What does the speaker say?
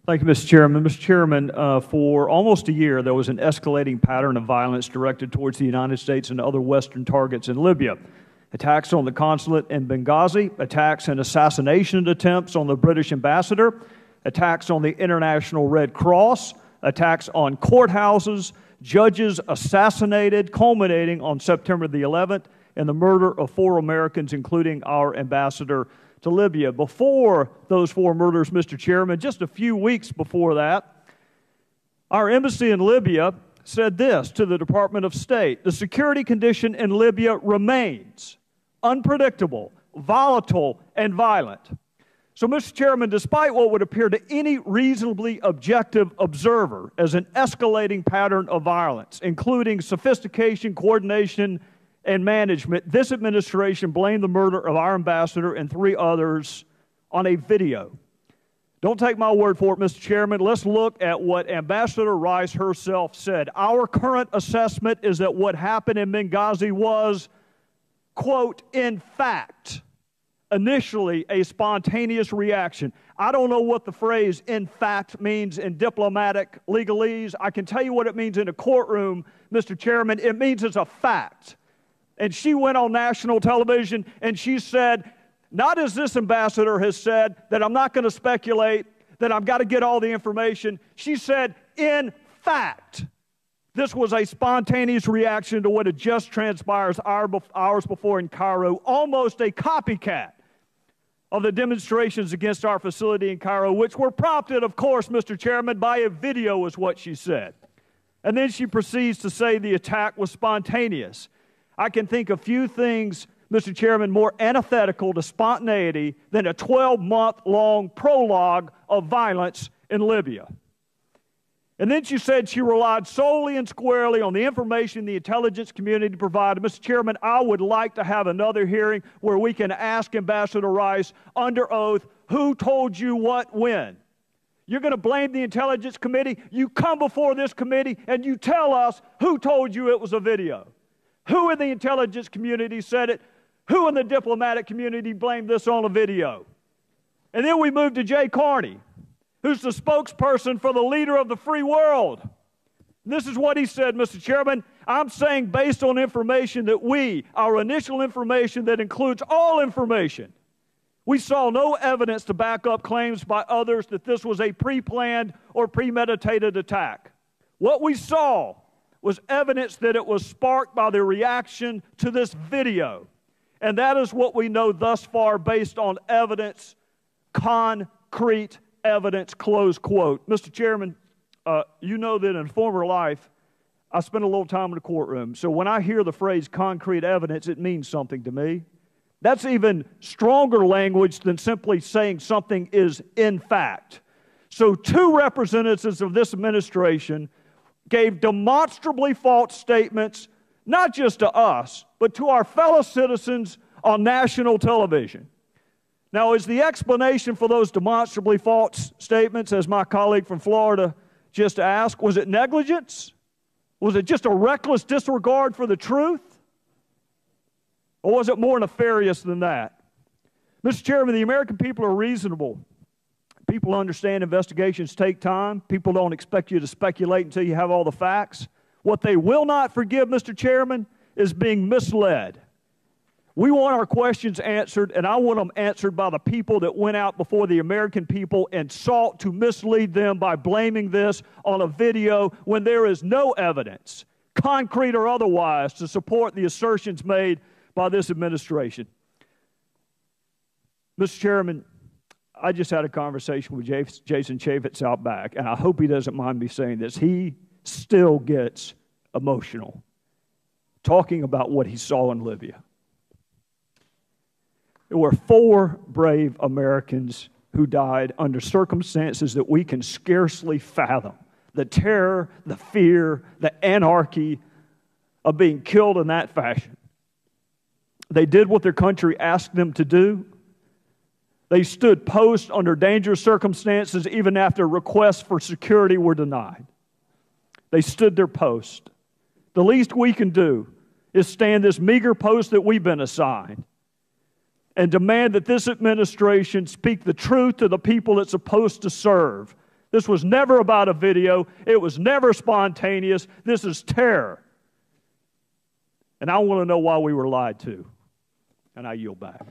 Thank you, Mr. Chairman. Mr. Chairman, for almost a year, there was an escalating pattern of violence directed towards the United States and other Western targets in Libya. Attacks on the consulate in Benghazi, attacks and assassination attempts on the British ambassador, attacks on the International Red Cross, attacks on courthouses, judges assassinated, culminating on September the 11th, and the murder of 4 Americans, including our ambassador to Libya. Before those 4 murders, Mr. Chairman, just a few weeks before that, our embassy in Libya said this to the Department of State: the security condition in Libya remains unpredictable, volatile, and violent. So, Mr. Chairman, despite what would appear to any reasonably objective observer as an escalating pattern of violence, including sophistication, coordination, and management, this administration blamed the murder of our ambassador and 3 others on a video. Don't take my word for it, Mr. Chairman. Let's look at what Ambassador Rice herself said. Our current assessment is that what happened in Benghazi was, quote, in fact, initially a spontaneous reaction. I don't know what the phrase in fact means in diplomatic legalese. I can tell you what it means in a courtroom, Mr. Chairman. It means it's a fact. And she went on national television and she said, not as this ambassador has said, that I'm not going to speculate, that I've got to get all the information. She said, in fact, this was a spontaneous reaction to what had just transpired hours before in Cairo, almost a copycat of the demonstrations against our facility in Cairo, which were prompted, of course, Mr. Chairman, by a video, is what she said. And then she proceeds to say the attack was spontaneous. I can think of few things, Mr. Chairman, more antithetical to spontaneity than a 12-month-long prologue of violence in Libya. And then she said she relied solely and squarely on the information the intelligence community provided. Mr. Chairman, I would like to have another hearing where we can ask Ambassador Rice under oath, who told you what when? You're going to blame the intelligence committee? You come before this committee and you tell us who told you it was a video. Who in the intelligence community said it? Who in the diplomatic community blamed this on a video? And then we moved to Jay Carney, who's the spokesperson for the leader of the free world. This is what he said, Mr. Chairman. I'm saying based on information that our initial information that includes all information, we saw no evidence to back up claims by others that this was a pre-planned or premeditated attack. What we saw was evidence that it was sparked by the reaction to this video. And that is what we know thus far based on evidence, concrete evidence, close quote. Mr. Chairman, you know that in former life, I spent a little time in the courtroom. So when I hear the phrase concrete evidence, it means something to me. That's even stronger language than simply saying something is in fact. So 2 representatives of this administration gave demonstrably false statements, not just to us, but to our fellow citizens on national television. Now, is the explanation for those demonstrably false statements, as my colleague from Florida just asked, was it negligence? Was it just a reckless disregard for the truth? Or was it more nefarious than that? Mr. Chairman, the American people are reasonable. People understand investigations take time. People don't expect you to speculate until you have all the facts. What they will not forgive, Mr. Chairman, is being misled. We want our questions answered, and I want them answered by the people that went out before the American people and sought to mislead them by blaming this on a video when there is no evidence, concrete or otherwise, to support the assertions made by this administration. Mr. Chairman, I just had a conversation with Jason Chaffetz out back, and I hope he doesn't mind me saying this. He still gets emotional talking about what he saw in Libya. There were 4 brave Americans who died under circumstances that we can scarcely fathom. The terror, the fear, the anarchy of being killed in that fashion. They did what their country asked them to do. They stood post under dangerous circumstances even after requests for security were denied. They stood their post. The least we can do is stand this meager post that we've been assigned and demand that this administration speak the truth to the people it's supposed to serve. This was never about a video. It was never spontaneous. This is terror. And I want to know why we were lied to. And I yield back.